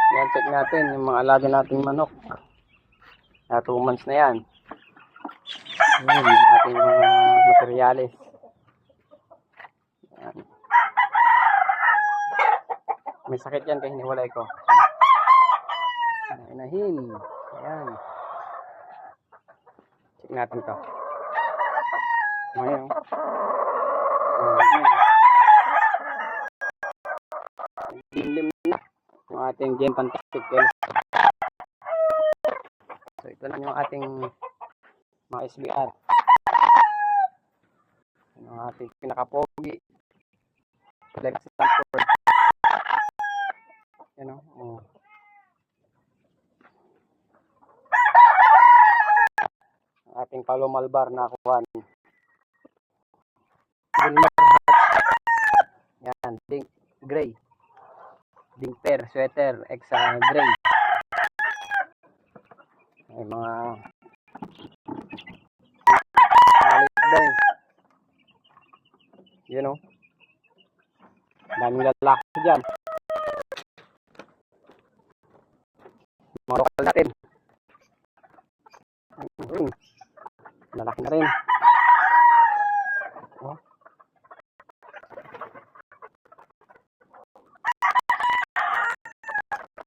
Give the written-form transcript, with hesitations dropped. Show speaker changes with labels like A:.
A: Yan, check natin yung mga alaga nating manok. 2 months na yan. Yan, ating mga materyales. Yan. May sakit yan kaya hiniwalay ko. Inahin. Ayan. Check natin to. Ngayon. Dilim na yung ating Gen Fantastic. So ito na yung ating mga SBR. Yung ating pinakapogi. Flex Stanford. Yan o. Oh. Ating Palomalbar na kuhan. Yan, ding gray. Ding pair, sweater, exa gray. Ay mga daw. You know. Daming lalaki dyan. Mga lokal natin.